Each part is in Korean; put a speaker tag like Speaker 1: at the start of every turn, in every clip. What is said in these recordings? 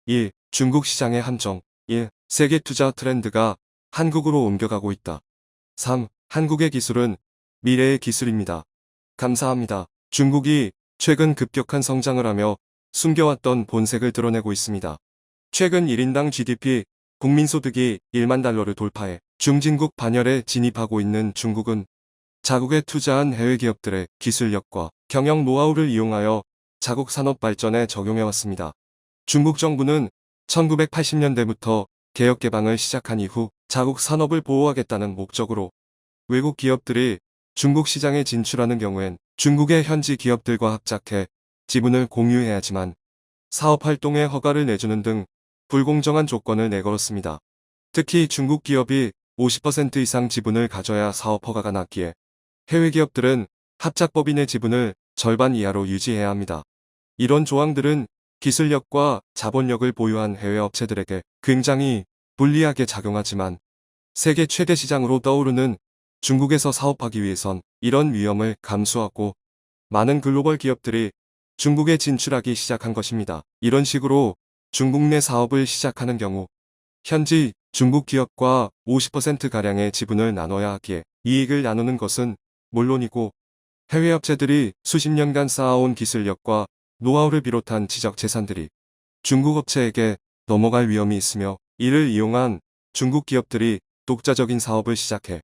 Speaker 1: 1. 중국 시장의 함정. 1. 세계 투자 트렌드가 한국으로 옮겨가고 있다. 3. 한국의 기술은 미래의 기술입니다. 감사합니다. 중국이 최근 급격한 성장을 하며 숨겨왔던 본색을 드러내고 있습니다. 최근 1인당 GDP, 국민소득이 1만 달러를 돌파해 중진국 반열에 진입하고 있는 중국은 자국에 투자한 해외 기업들의 기술력과 경영 노하우를 이용하여 자국 산업 발전에 적용해왔습니다. 중국 정부는 1980년대부터 개혁 개방을 시작한 이후 자국 산업을 보호하겠다는 목적으로 외국 기업들이 중국 시장에 진출하는 경우엔 중국의 현지 기업들과 합작해 지분을 공유해야지만 사업 활동에 허가를 내주는 등 불공정한 조건을 내걸었습니다. 특히 중국 기업이 50% 이상 지분을 가져야 사업 허가가 났기에 해외 기업들은 합작법인의 지분을 절반 이하로 유지해야 합니다. 이런 조항들은 기술력과 자본력을 보유한 해외 업체들에게 굉장히 불리하게 작용하지만 세계 최대 시장으로 떠오르는 중국에서 사업하기 위해선 이런 위험을 감수하고 많은 글로벌 기업들이 중국에 진출하기 시작한 것입니다. 이런 식으로 중국 내 사업을 시작하는 경우 현지 중국 기업과 50%가량의 지분을 나눠야 하기에 이익을 나누는 것은 물론이고 해외 업체들이 수십 년간 쌓아온 기술력과 노하우를 비롯한 지적 재산들이 중국 업체에게 넘어갈 위험이 있으며 이를 이용한 중국 기업들이 독자적인 사업을 시작해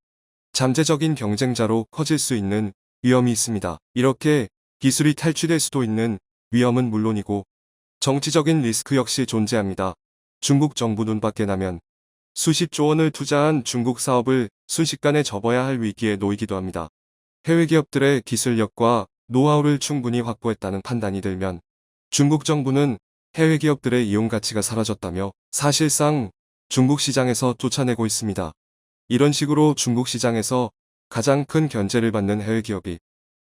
Speaker 1: 잠재적인 경쟁자로 커질 수 있는 위험이 있습니다. 이렇게 기술이 탈취될 수도 있는 위험은 물론이고 정치적인 리스크 역시 존재합니다. 중국 정부 눈밖에 나면 수십조 원을 투자한 중국 사업을 순식간에 접어야 할 위기에 놓이기도 합니다. 해외 기업들의 기술력과 노하우를 충분히 확보했다는 판단이 들면 중국 정부는 해외 기업들의 이용 가치가 사라졌다며 사실상 중국 시장에서 쫓아내고 있습니다. 이런 식으로 중국 시장에서 가장 큰 견제를 받는 해외 기업이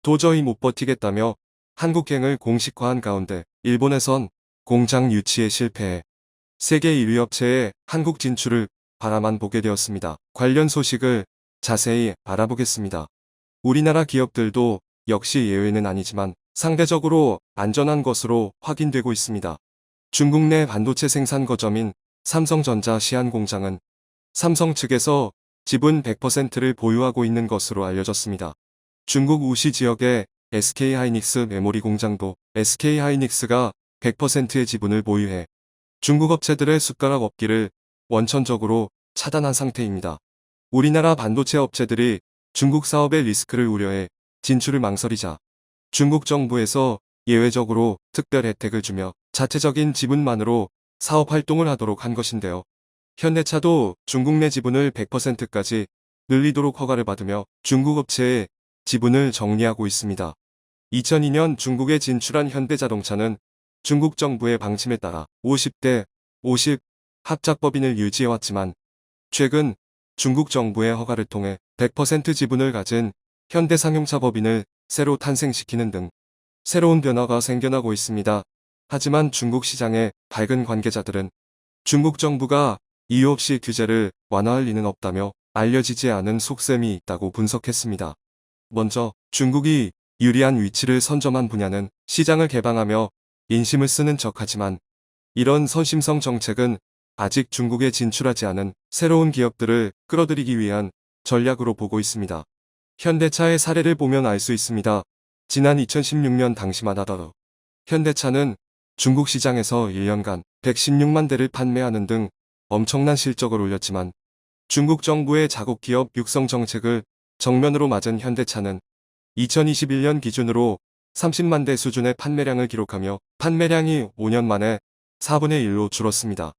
Speaker 1: 도저히 못 버티겠다며 한국행을 공식화한 가운데 일본에선 공장 유치에 실패해 세계 1위 업체의 한국 진출을 바라만 보게 되었습니다. 관련 소식을 자세히 알아보겠습니다. 우리나라 기업들도 역시 예외는 아니지만 상대적으로 안전한 것으로 확인되고 있습니다. 중국 내 반도체 생산 거점인 삼성전자 시안 공장은 삼성 측에서 지분 100%를 보유하고 있는 것으로 알려졌습니다. 중국 우시 지역의 SK하이닉스 메모리 공장도 SK하이닉스가 100%의 지분을 보유해 중국 업체들의 숟가락 엎기를 원천적으로 차단한 상태입니다. 우리나라 반도체 업체들이 중국 사업의 리스크를 우려해 진출을 망설이자 중국 정부에서 예외적으로 특별 혜택을 주며 자체적인 지분만으로 사업 활동을 하도록 한 것인데요. 현대차도 중국 내 지분을 100%까지 늘리도록 허가를 받으며 중국 업체의 지분을 정리하고 있습니다. 2002년 중국에 진출한 현대자동차는 중국 정부의 방침에 따라 50대 50 합작법인을 유지해왔지만 최근 중국 정부의 허가를 통해 100% 지분을 가진 현대상용차 법인을 새로 탄생시키는 등 새로운 변화가 생겨나고 있습니다. 하지만 중국 시장의 밝은 관계자들은 중국 정부가 이유 없이 규제를 완화할 리는 없다며 알려지지 않은 속셈이 있다고 분석했습니다. 먼저 중국이 유리한 위치를 선점한 분야는 시장을 개방하며 인심을 쓰는 척하지만 이런 선심성 정책은 아직 중국에 진출하지 않은 새로운 기업들을 끌어들이기 위한 전략으로 보고 있습니다. 현대차의 사례를 보면 알 수 있습니다. 지난 2016년 당시만 하더라도 현대차는 중국 시장에서 1년간 116만 대를 판매하는 등 엄청난 실적을 올렸지만 중국 정부의 자국 기업 육성 정책을 정면으로 맞은 현대차는 2021년 기준으로 30만 대 수준의 판매량을 기록하며 판매량이 5년 만에 4분의 1로 줄었습니다.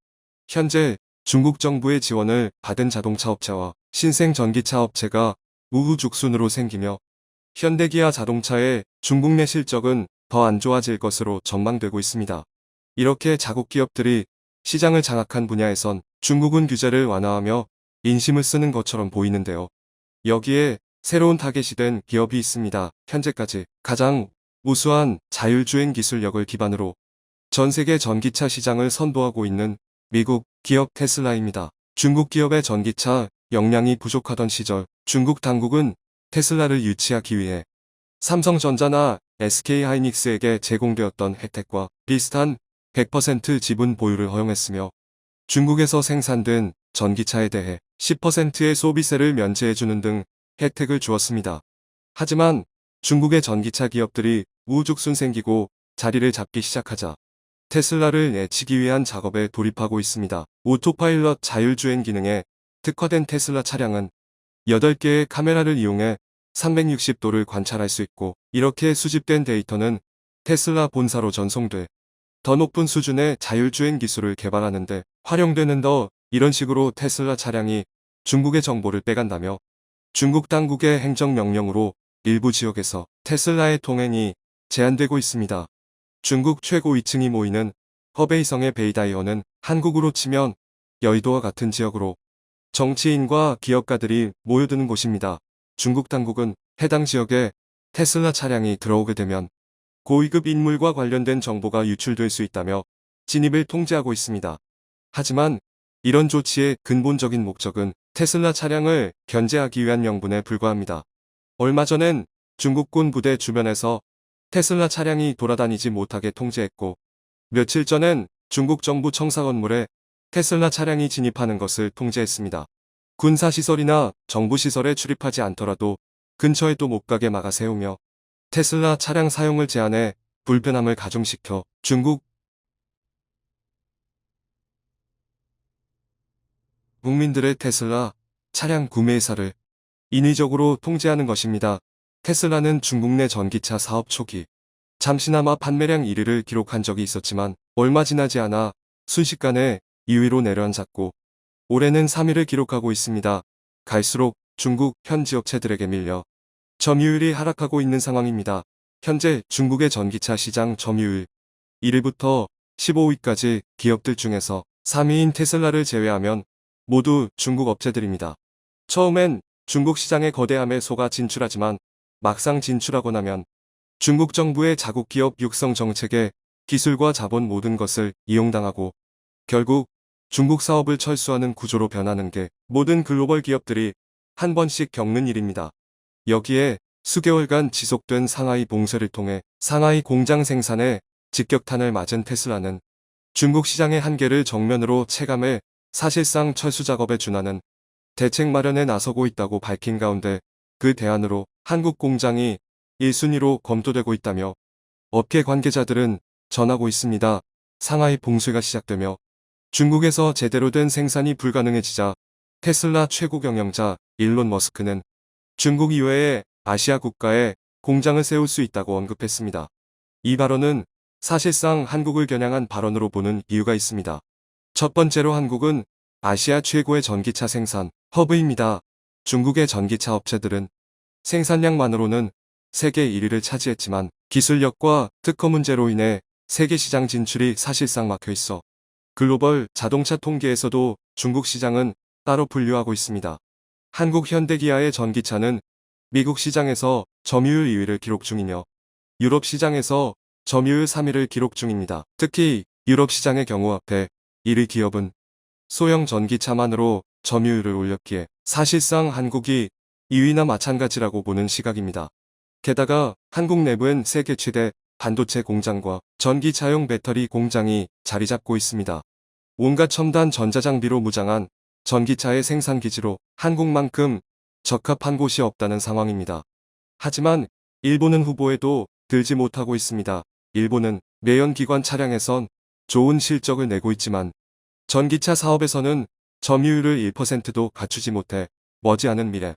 Speaker 1: 현재 중국 정부의 지원을 받은 자동차 업체와 신생 전기차 업체가 우후죽순으로 생기며 현대기아 자동차의 중국 내 실적은 더 안 좋아질 것으로 전망되고 있습니다. 이렇게 자국 기업들이 시장을 장악한 분야에선 중국은 규제를 완화하며 인심을 쓰는 것처럼 보이는데요. 여기에 새로운 타겟이 된 기업이 있습니다. 현재까지 가장 우수한 자율주행 기술력을 기반으로 전 세계 전기차 시장을 선도하고 있는 미국 기업 테슬라입니다. 중국 기업의 전기차 역량이 부족하던 시절 중국 당국은 테슬라를 유치하기 위해 삼성전자나 SK하이닉스에게 제공되었던 혜택과 비슷한 100% 지분 보유를 허용했으며 중국에서 생산된 전기차에 대해 10%의 소비세를 면제해주는 등 혜택을 주었습니다. 하지만 중국의 전기차 기업들이 우후죽순 생기고 자리를 잡기 시작하자 테슬라를 내치기 위한 작업에 돌입하고 있습니다. 오토파일럿 자율주행 기능에 특화된 테슬라 차량은 8개의 카메라를 이용해 360도를 관찰할 수 있고, 이렇게 수집된 데이터는 테슬라 본사로 전송돼 더 높은 수준의 자율주행 기술을 개발하는데 활용되는 더, 이런 식으로 테슬라 차량이 중국의 정보를 빼간다며 중국 당국의 행정명령으로 일부 지역에서 테슬라의 통행이 제한되고 있습니다. 중국 최고 위층이 모이는 허베이성의 베이다이어는 한국으로 치면 여의도와 같은 지역으로 정치인과 기업가들이 모여드는 곳입니다. 중국 당국은 해당 지역에 테슬라 차량이 들어오게 되면 고위급 인물과 관련된 정보가 유출될 수 있다며 진입을 통제하고 있습니다. 하지만 이런 조치의 근본적인 목적은 테슬라 차량을 견제하기 위한 명분에 불과합니다. 얼마 전엔 중국군 부대 주변에서 테슬라 차량이 돌아다니지 못하게 통제했고, 며칠 전엔 중국 정부 청사 건물에 테슬라 차량이 진입하는 것을 통제했습니다. 군사시설이나 정부시설에 출입하지 않더라도 근처에도 못 가게 막아 세우며 테슬라 차량 사용을 제한해 불편함을 가중시켜 중국 국민들의 테슬라 차량 구매사를 인위적으로 통제하는 것입니다. 테슬라는 중국 내 전기차 사업 초기 잠시나마 판매량 1위를 기록한 적이 있었지만 얼마 지나지 않아 순식간에 2위로 내려앉았고 올해는 3위를 기록하고 있습니다. 갈수록 중국 현지 업체들에게 밀려 점유율이 하락하고 있는 상황입니다. 현재 중국의 전기차 시장 점유율 1위부터 15위까지 기업들 중에서 3위인 테슬라를 제외하면 모두 중국 업체들입니다. 처음엔 중국 시장의 거대함에 속아 진출하지만 막상 진출하고 나면 중국 정부의 자국 기업 육성 정책에 기술과 자본 모든 것을 이용당하고 결국 중국 사업을 철수하는 구조로 변하는 게 모든 글로벌 기업들이 한 번씩 겪는 일입니다. 여기에 수개월간 지속된 상하이 봉쇄를 통해 상하이 공장 생산에 직격탄을 맞은 테슬라는 중국 시장의 한계를 정면으로 체감해 사실상 철수 작업에 준하는 대책 마련에 나서고 있다고 밝힌 가운데 그 대안으로 한국 공장이 1순위로 검토되고 있다며 업계 관계자들은 전하고 있습니다. 상하이 봉쇄가 시작되며 중국에서 제대로 된 생산이 불가능해지자 테슬라 최고 경영자 일론 머스크는 중국 이외의 아시아 국가에 공장을 세울 수 있다고 언급했습니다. 이 발언은 사실상 한국을 겨냥한 발언으로 보는 이유가 있습니다. 첫 번째로 한국은 아시아 최고의 전기차 생산 허브입니다. 중국의 전기차 업체들은 생산량만으로는 세계 1위를 차지했지만 기술력과 특허 문제로 인해 세계 시장 진출이 사실상 막혀 있어 글로벌 자동차 통계에서도 중국 시장은 따로 분류하고 있습니다. 한국 현대기아의 전기차는 미국 시장에서 점유율 2위를 기록 중이며 유럽 시장에서 점유율 3위를 기록 중입니다. 특히 유럽 시장의 경우 앞에 1위 기업은 소형 전기차만으로 점유율을 올렸기에 사실상 한국이 2위나 마찬가지라고 보는 시각입니다. 게다가 한국 내부엔 세계 최대 반도체 공장과 전기차용 배터리 공장이 자리 잡고 있습니다. 온갖 첨단 전자장비로 무장한 전기차의 생산기지로 한국만큼 적합한 곳이 없다는 상황입니다. 하지만 일본은 후보에도 들지 못하고 있습니다. 일본은 내연기관 차량에선 좋은 실적을 내고 있지만 전기차 사업에서는 점유율을 1%도 갖추지 못해 머지않은 미래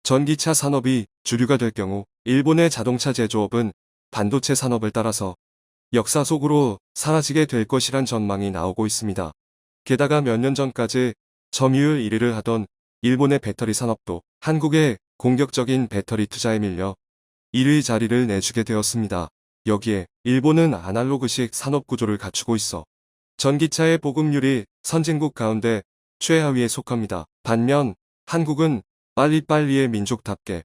Speaker 1: 전기차 산업이 주류가 될 경우 일본의 자동차 제조업은 반도체 산업을 따라서 역사 속으로 사라지게 될 것이란 전망이 나오고 있습니다. 게다가 몇 년 전까지 점유율 1위를 하던 일본의 배터리 산업도 한국의 공격적인 배터리 투자에 밀려 1위 자리를 내주게 되었습니다. 여기에 일본은 아날로그식 산업 구조를 갖추고 있어 전기차의 보급률이 선진국 가운데 최하위에 속합니다. 반면 한국은 빨리빨리의 민족답게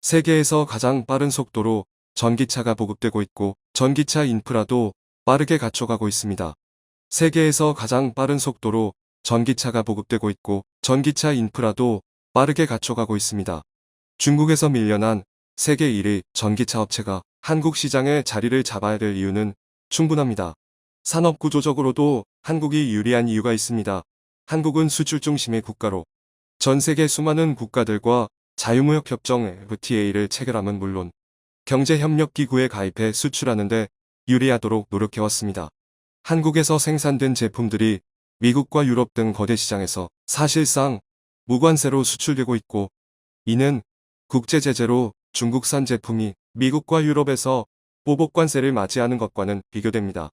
Speaker 1: 세계에서 가장 빠른 속도로 전기차가 보급되고 있고 전기차 인프라도 빠르게 갖춰가고 있습니다. 세계에서 가장 빠른 속도로 전기차가 보급되고 있고 전기차 인프라도 빠르게 갖춰가고 있습니다. 중국에서 밀려난 세계 1위 전기차 업체가 한국 시장에 자리를 잡아야 될 이유는 충분합니다. 산업 구조적으로도 한국이 유리한 이유가 있습니다. 한국은 수출 중심의 국가로 전 세계 수많은 국가들과 자유무역협정 FTA를 체결함은 물론 경제협력기구에 가입해 수출하는데 유리하도록 노력해왔습니다. 한국에서 생산된 제품들이 미국과 유럽 등 거대 시장에서 사실상 무관세로 수출되고 있고, 이는 국제제재로 중국산 제품이 미국과 유럽에서 보복관세를 맞이하는 것과는 비교됩니다.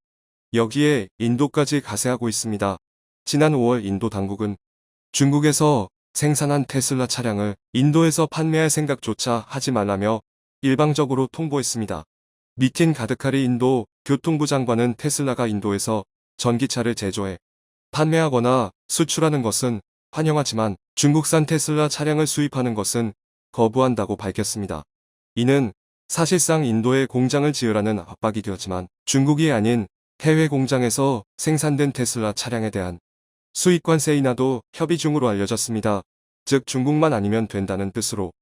Speaker 1: 여기에 인도까지 가세하고 있습니다. 지난 5월 인도 당국은 중국에서 생산한 테슬라 차량을 인도에서 판매할 생각조차 하지 말라며 일방적으로 통보했습니다. 니틴 가드카리 인도 교통부 장관은 테슬라가 인도에서 전기차를 제조해 판매하거나 수출하는 것은 환영하지만 중국산 테슬라 차량을 수입하는 것은 거부한다고 밝혔습니다. 이는 사실상 인도에 공장을 지으라는 압박이 되었지만 중국이 아닌 해외 공장에서 생산된 테슬라 차량에 대한 수입 관세 인하도 협의 중으로 알려졌습니다. 즉 중국만 아니면 된다는 뜻으로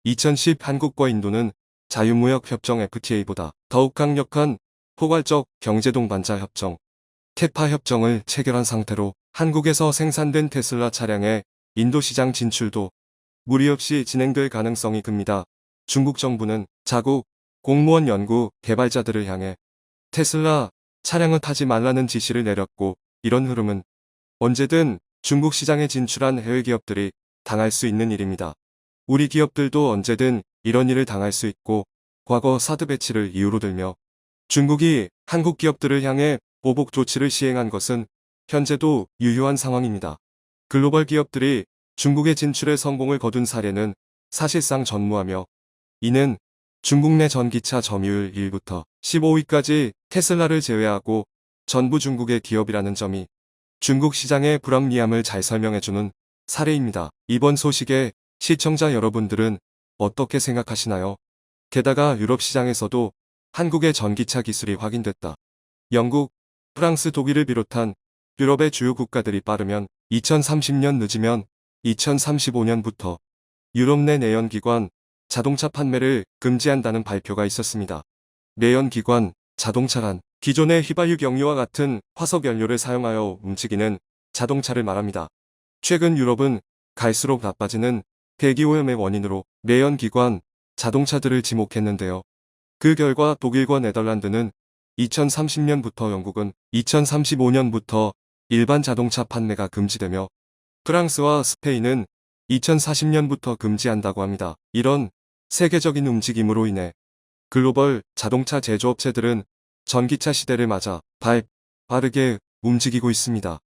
Speaker 1: 2010 한국과 인도는 자유무역 협정 FTA보다 더욱 강력한 포괄적 경제동반자 협정 테파 협정을 체결한 상태로 한국에서 생산된 테슬라 차량의 인도 시장 진출도 무리 없이 진행될 가능성이 큽니다. 중국 정부는 자국 공무원 연구 개발자들을 향해 테슬라 차량을 타지 말라는 지시를 내렸고, 이런 흐름은 언제든 중국 시장에 진출한 해외 기업들이 당할 수 있는 일입니다. 우리 기업들도 언제든 이런 일을 당할 수 있고, 과거 사드 배치를 이유로 들며 중국이 한국 기업들을 향해 보복 조치를 시행한 것은 현재도 유효한 상황입니다. 글로벌 기업들이 중국의 진출에 성공을 거둔 사례는 사실상 전무하며, 이는 중국 내 전기차 점유율 1부터 15위까지 테슬라를 제외하고 전부 중국의 기업이라는 점이 중국 시장의 불합리함을 잘 설명해주는 사례입니다. 이번 소식에 시청자 여러분들은 어떻게 생각하시나요? 게다가 유럽 시장에서도 한국의 전기차 기술이 확인됐다. 영국, 프랑스, 독일을 비롯한 유럽의 주요 국가들이 빠르면 2030년 늦으면 2035년부터 유럽 내 내연기관 자동차 판매를 금지한다는 발표가 있었습니다. 내연기관 자동차란 기존의 휘발유 경유와 같은 화석 연료를 사용하여 움직이는 자동차를 말합니다. 최근 유럽은 갈수록 나빠지는 대기오염의 원인으로 내연기관 자동차들을 지목했는데요. 그 결과 독일과 네덜란드는 2030년부터, 영국은 2035년부터 일반 자동차 판매가 금지되며 프랑스와 스페인은 2040년부터 금지한다고 합니다. 이런 세계적인 움직임으로 인해 글로벌 자동차 제조업체들은 전기차 시대를 맞아 빠르게 움직이고 있습니다.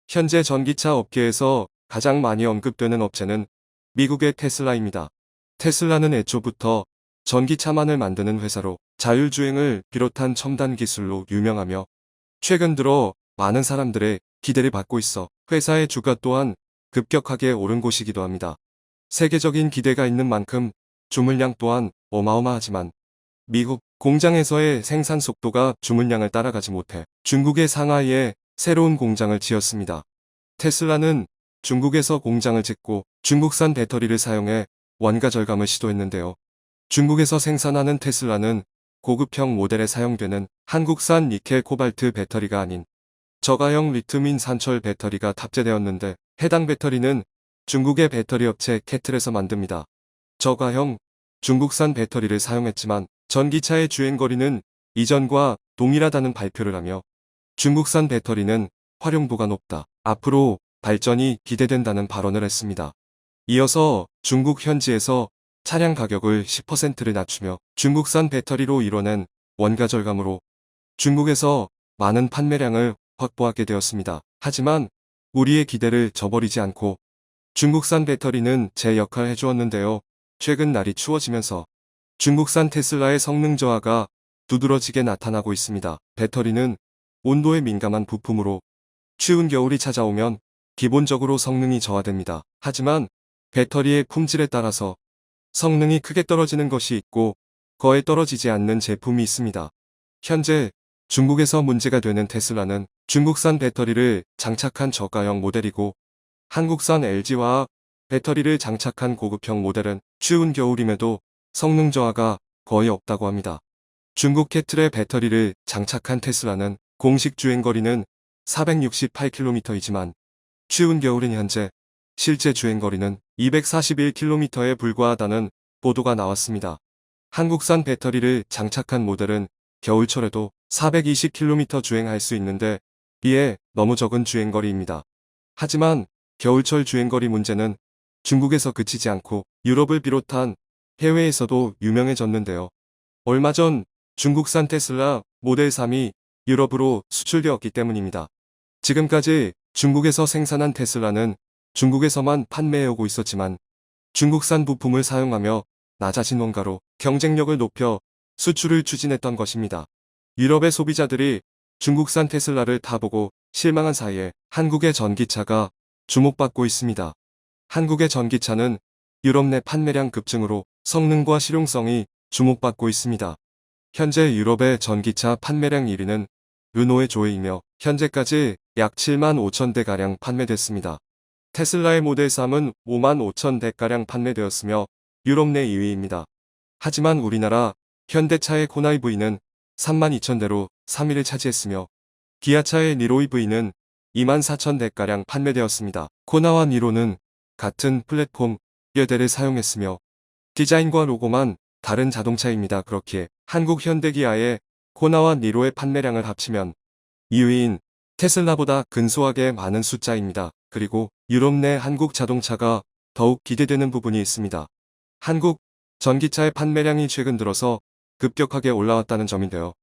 Speaker 1: 현재 전기차 업계에서 가장 많이 언급되는 업체는 미국의 테슬라입니다. 테슬라는 애초부터 전기차만을 만드는 회사로 자율주행을 비롯한 첨단 기술로 유명하며 최근 들어 많은 사람들의 기대를 받고 있어 회사의 주가 또한 급격하게 오른 곳이기도 합니다. 세계적인 기대가 있는 만큼 주문량 또한 어마어마하지만 미국 공장에서의 생산 속도가 주문량을 따라가지 못해 중국의 상하이에 새로운 공장을 지었습니다. 테슬라는 중국에서 공장을 짓고 중국산 배터리를 사용해 원가 절감을 시도했는데요. 중국에서 생산하는 테슬라는 고급형 모델에 사용되는 한국산 니켈 코발트 배터리가 아닌 저가형 리튬인 산철 배터리가 탑재되었는데, 해당 배터리는 중국의 배터리 업체 캐틀에서 만듭니다. 저가형 중국산 배터리를 사용했지만 전기차의 주행거리는 이전과 동일하다는 발표를 하며 중국산 배터리는 활용도가 높다, 앞으로 발전이 기대된다는 발언을 했습니다. 이어서 중국 현지에서 차량 가격을 10%를 낮추며 중국산 배터리로 이뤄낸 원가 절감으로 중국에서 많은 판매량을 확보하게 되었습니다. 하지만 우리의 기대를 저버리지 않고 중국산 배터리는 제 역할을 해주었는데요. 최근 날이 추워지면서 중국산 테슬라의 성능 저하가 두드러지게 나타나고 있습니다. 배터리는 온도에 민감한 부품으로 추운 겨울이 찾아오면 기본적으로 성능이 저하됩니다. 하지만 배터리의 품질에 따라서 성능이 크게 떨어지는 것이 있고 거의 떨어지지 않는 제품이 있습니다. 현재 중국에서 문제가 되는 테슬라는 중국산 배터리를 장착한 저가형 모델이고 한국산 LG화학 배터리를 장착한 고급형 모델은 추운 겨울임에도 성능 저하가 거의 없다고 합니다. 중국 캐틀의 배터리를 장착한 테슬라는 공식 주행거리는 468km이지만 추운 겨울인 현재 실제 주행거리는 241km에 불과하다는 보도가 나왔습니다. 한국산 배터리를 장착한 모델은 겨울철에도 420km 주행할 수 있는데 이에 너무 적은 주행거리입니다. 하지만 겨울철 주행거리 문제는 중국에서 그치지 않고 유럽을 비롯한 해외에서도 유명해졌는데요. 얼마 전 중국산 테슬라 모델 3이 유럽으로 수출되었기 때문입니다. 지금까지 중국에서 생산한 테슬라는 중국에서만 판매해오고 있었지만 중국산 부품을 사용하며 낮아진 원가로 경쟁력을 높여 수출을 추진했던 것입니다. 유럽의 소비자들이 중국산 테슬라를 타보고 실망한 사이에 한국의 전기차가 주목받고 있습니다. 한국의 전기차는 유럽 내 판매량 급증으로 성능과 실용성이 주목받고 있습니다. 현재 유럽의 전기차 판매량 1위는 르노의 조에이며 현재까지 약 7만 5천 대가량 판매됐습니다. 테슬라의 모델 3은 5만 5천 대가량 판매되었으며 유럽 내 2위입니다. 하지만 우리나라 현대차의 코나 EV는 3만 2천 대로 3위를 차지했으며 기아차의 니로 EV는 2만 4천 대가량 판매되었습니다. 코나와 니로는 같은 플랫폼 여대를 사용했으며 디자인과 로고만 다른 자동차입니다. 그렇기에 한국 현대기아의 코나와 니로의 판매량을 합치면 2위인 테슬라보다 근소하게 많은 숫자입니다. 그리고 유럽 내 한국 자동차가 더욱 기대되는 부분이 있습니다. 한국 전기차의 판매량이 최근 들어서 급격하게 올라왔다는 점인데요.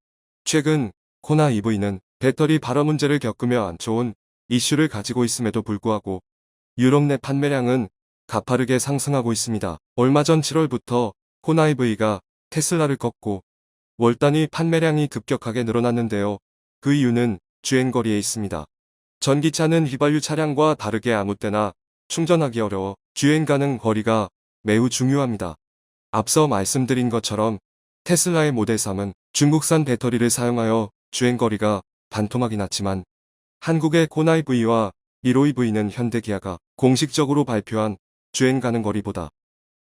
Speaker 1: 최근 코나 EV는 배터리 발화 문제를 겪으며 안 좋은 이슈를 가지고 있음에도 불구하고 유럽 내 판매량은 가파르게 상승하고 있습니다. 얼마 전 7월부터 코나 EV가 테슬라를 꺾고 월 단위 판매량이 급격하게 늘어났는데요. 그 이유는 주행거리에 있습니다. 전기차는 휘발유 차량과 다르게 아무 때나 충전하기 어려워 주행 가능 거리가 매우 중요합니다. 앞서 말씀드린 것처럼 테슬라의 모델 3은 중국산 배터리를 사용하여 주행거리가 반토막이 났지만 한국의 코나 EV와 니로 EV는 현대기아가 공식적으로 발표한 주행 가능 거리보다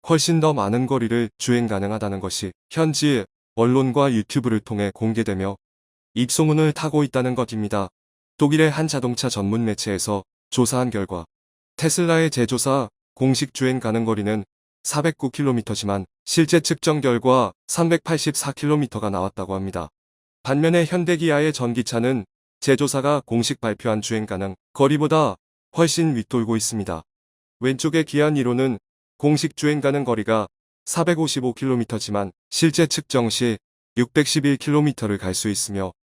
Speaker 1: 훨씬 더 많은 거리를 주행 가능하다는 것이 현지 언론과 유튜브를 통해 공개되며 입소문을 타고 있다는 것입니다. 독일의 한 자동차 전문 매체에서 조사한 결과 테슬라의 제조사 공식 주행 가능 거리는 409km지만 실제 측정 결과 384km가 나왔다고 합니다. 반면에 현대기아의 전기차는 제조사가 공식 발표한 주행 가능 거리보다 훨씬 윗돌고 있습니다. 왼쪽의 기아 니로는 공식 주행 가능 거리가 455km지만 실제 측정 시 611km를 갈 수 있으며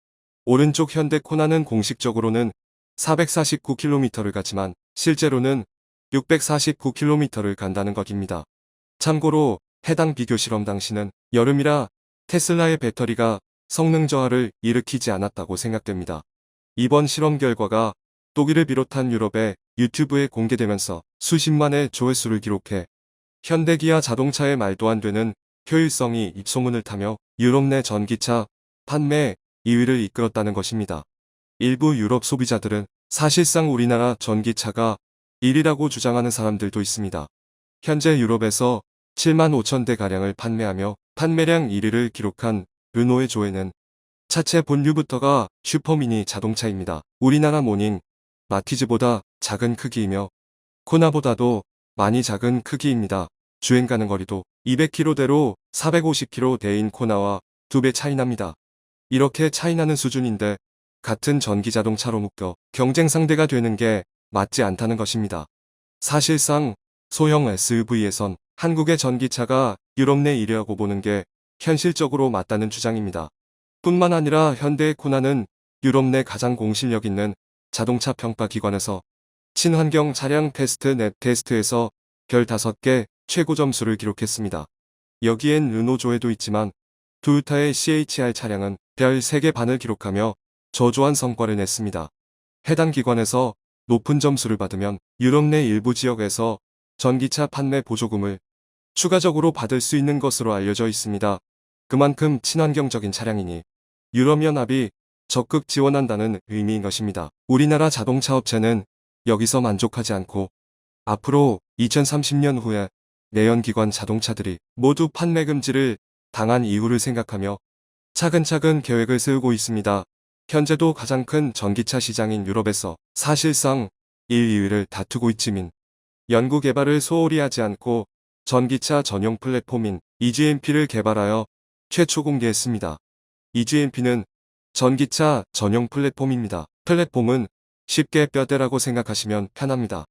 Speaker 1: 오른쪽 현대 코나는 공식적으로는 449km를 가지만 실제로는 649km를 간다는 것입니다. 참고로 해당 비교 실험 당시는 여름이라 테슬라의 배터리가 성능 저하를 일으키지 않았다고 생각됩니다. 이번 실험 결과가 독일을 비롯한 유럽의 유튜브에 공개되면서 수십만의 조회수를 기록해 현대기아 자동차의 말도 안 되는 효율성이 입소문을 타며 유럽 내 전기차 판매 2위를 이끌었다는 것입니다. 일부 유럽 소비자들은 사실상 우리나라 전기차가 1위라고 주장하는 사람들도 있습니다. 현재 유럽에서 7만 5천 대가량을 판매하며 판매량 1위를 기록한 르노의 조에는 차체 본류부터가 슈퍼미니 자동차입니다. 우리나라 모닝, 마티즈보다 작은 크기이며 코나보다도 많이 작은 크기입니다. 주행 가능 거리도 200km대로 450km대인 코나와 2배 차이 납니다. 이렇게 차이 나는 수준인데 같은 전기 자동차로 묶여 경쟁 상대가 되는 게 맞지 않다는 것입니다. 사실상 소형 SUV에선 한국의 전기차가 유럽 내 1위라고 보는 게 현실적으로 맞다는 주장입니다. 뿐만 아니라 현대의 코나는 유럽 내 가장 공실력 있는 자동차 평가 기관에서 친환경 차량 테스트 넷 테스트에서 별 5개 최고 점수를 기록했습니다. 여기엔 르노 조에도 있지만 토요타의 CHR 차량은 별 3개 반을 기록하며 저조한 성과를 냈습니다. 해당 기관에서 높은 점수를 받으면 유럽 내 일부 지역에서 전기차 판매 보조금을 추가적으로 받을 수 있는 것으로 알려져 있습니다. 그만큼 친환경적인 차량이니 유럽연합이 적극 지원한다는 의미인 것입니다. 우리나라 자동차 업체는 여기서 만족하지 않고 앞으로 2030년 후에 내연기관 자동차들이 모두 판매 금지를 당한 이후를 생각하며 차근차근 계획을 세우고 있습니다. 현재도 가장 큰 전기차 시장인 유럽에서 사실상 1, 2위를 다투고 있지만 연구개발을 소홀히 하지 않고 전기차 전용 플랫폼인 EGMP를 개발하여 최초 공개했습니다. EGMP는 전기차 전용 플랫폼입니다. 플랫폼은 쉽게 뼈대라고 생각하시면 편합니다.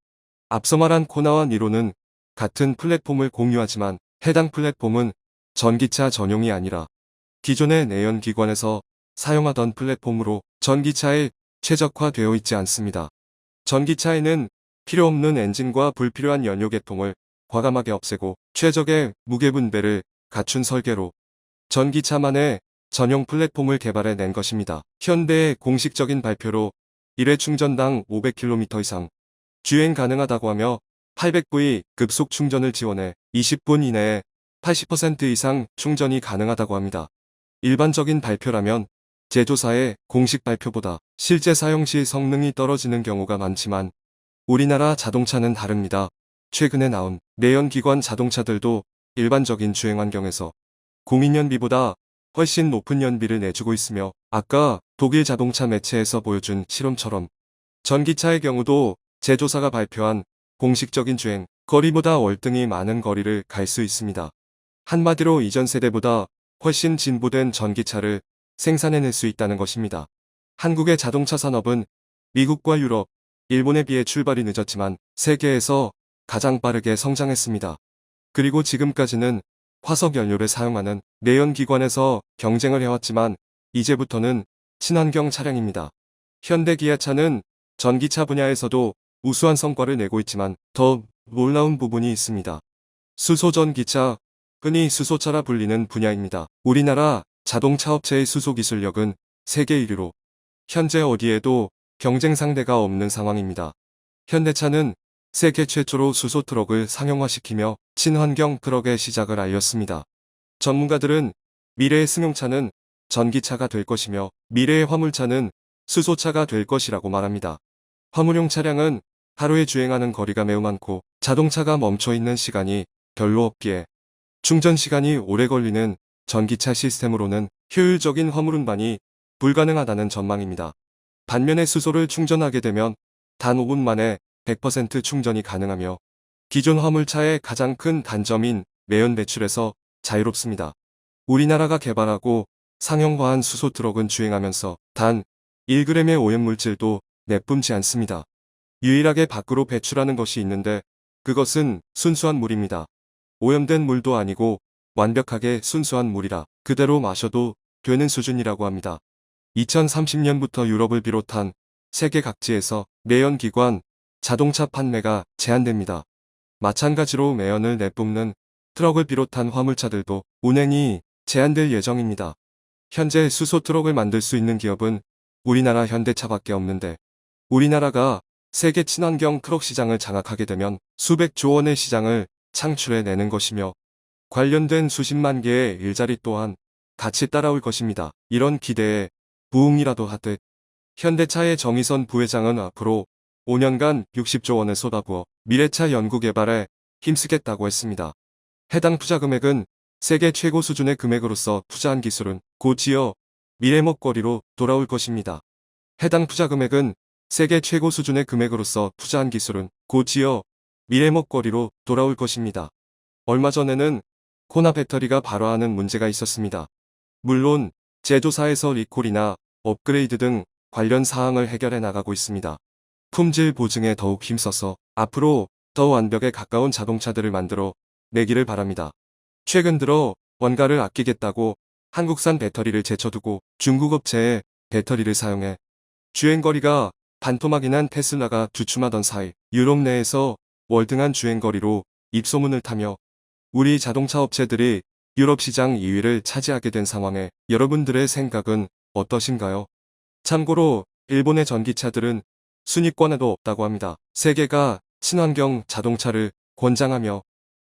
Speaker 1: 앞서 말한 코나와 니로는 같은 플랫폼을 공유하지만 해당 플랫폼은 전기차 전용이 아니라 기존의 내연기관에서 사용하던 플랫폼으로 전기차에 최적화되어 있지 않습니다. 전기차에는 필요 없는 엔진과 불필요한 연료 계통을 과감하게 없애고 최적의 무게 분배를 갖춘 설계로 전기차만의 전용 플랫폼을 개발해낸 것입니다. 현대의 공식적인 발표로 1회 충전당 500km 이상 주행 가능하다고 하며 800V 급속 충전을 지원해 20분 이내에 80% 이상 충전이 가능하다고 합니다. 일반적인 발표라면 제조사의 공식 발표보다 실제 사용 시 성능이 떨어지는 경우가 많지만 우리나라 자동차는 다릅니다. 최근에 나온 내연기관 자동차들도 일반적인 주행 환경에서 공인연비보다 훨씬 높은 연비를 내주고 있으며 아까 독일 자동차 매체에서 보여준 실험처럼 전기차의 경우도 제조사가 발표한 공식적인 주행 거리보다 월등히 많은 거리를 갈 수 있습니다. 한마디로 이전 세대보다 훨씬 진보된 전기차를 생산해낼 수 있다는 것입니다. 한국의 자동차 산업은 미국과 유럽, 일본에 비해 출발이 늦었지만 세계에서 가장 빠르게 성장했습니다. 그리고 지금까지는 화석 연료를 사용하는 내연기관에서 경쟁을 해왔지만 이제부터는 친환경 차량입니다. 현대 기아차는 전기차 분야에서도 우수한 성과를 내고 있지만 더 놀라운 부분이 있습니다. 수소전기차, 흔히 수소차라 불리는 분야입니다. 우리나라 자동차 업체의 수소 기술력은 세계 1위로 현재 어디에도 경쟁 상대가 없는 상황입니다. 현대차는 세계 최초로 수소 트럭을 상용화시키며 친환경 트럭의 시작을 알렸습니다. 전문가들은 미래의 승용차는 전기차가 될 것이며 미래의 화물차는 수소차가 될 것이라고 말합니다. 화물용 차량은 하루에 주행하는 거리가 매우 많고 자동차가 멈춰있는 시간이 별로 없기에 충전 시간이 오래 걸리는 전기차 시스템으로는 효율적인 화물 운반이 불가능하다는 전망입니다. 반면에 수소를 충전하게 되면 단 5분 만에 100% 충전이 가능하며 기존 화물차의 가장 큰 단점인 매연 배출에서 자유롭습니다. 우리나라가 개발하고 상용화한 수소 트럭은 주행하면서 단 1g의 오염물질도 내뿜지 않습니다. 유일하게 밖으로 배출하는 것이 있는데 그것은 순수한 물입니다. 오염된 물도 아니고 완벽하게 순수한 물이라 그대로 마셔도 되는 수준이라고 합니다. 2030년부터 유럽을 비롯한 세계 각지에서 내연기관 자동차 판매가 제한됩니다. 마찬가지로 매연을 내뿜는 트럭을 비롯한 화물차들도 운행이 제한될 예정입니다. 현재 수소 트럭을 만들 수 있는 기업은 우리나라 현대차밖에 없는데 우리나라가 세계 친환경 트럭 시장을 장악하게 되면 수백조 원의 시장을 창출해내는 것이며 관련된 수십만 개의 일자리 또한 같이 따라올 것입니다. 이런 기대에 부응이라도 하듯 현대차의 정의선 부회장은 앞으로 5년간 60조 원을 쏟아부어 미래차 연구개발에 힘쓰겠다고 했습니다. 해당 투자 금액은 세계 최고 수준의 금액으로서 투자한 기술은 곧이어 미래 먹거리로 돌아올 것입니다. 해당 투자 금액은 세계 최고 수준의 금액으로서 투자한 기술은 곧이어 미래 먹거리로 돌아올 것입니다. 얼마 전에는 코나 배터리가 발화하는 문제가 있었습니다. 물론 제조사에서 리콜이나 업그레이드 등 관련 사항을 해결해 나가고 있습니다. 품질 보증에 더욱 힘써서 앞으로 더 완벽에 가까운 자동차들을 만들어 내기를 바랍니다. 최근 들어 원가를 아끼겠다고 한국산 배터리를 제쳐두고 중국 업체의 배터리를 사용해 주행거리가 반토막이 난 테슬라가 주춤하던 사이 유럽 내에서 월등한 주행거리로 입소문을 타며 우리 자동차 업체들이 유럽 시장 2위를 차지하게 된 상황에 여러분들의 생각은 어떠신가요? 참고로 일본의 전기차들은 순위권에도 없다고 합니다. 세계가 친환경 자동차를 권장하며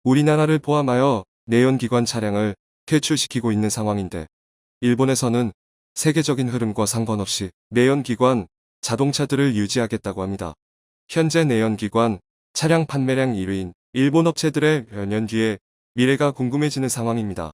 Speaker 1: 우리나라를 포함하여 내연기관 차량을 퇴출시키고 있는 상황인데 일본에서는 세계적인 흐름과 상관없이 내연기관 자동차들을 유지하겠다고 합니다. 현재 내연기관 차량 판매량 1위인 일본 업체들의 몇 년 뒤에 미래가 궁금해지는 상황입니다.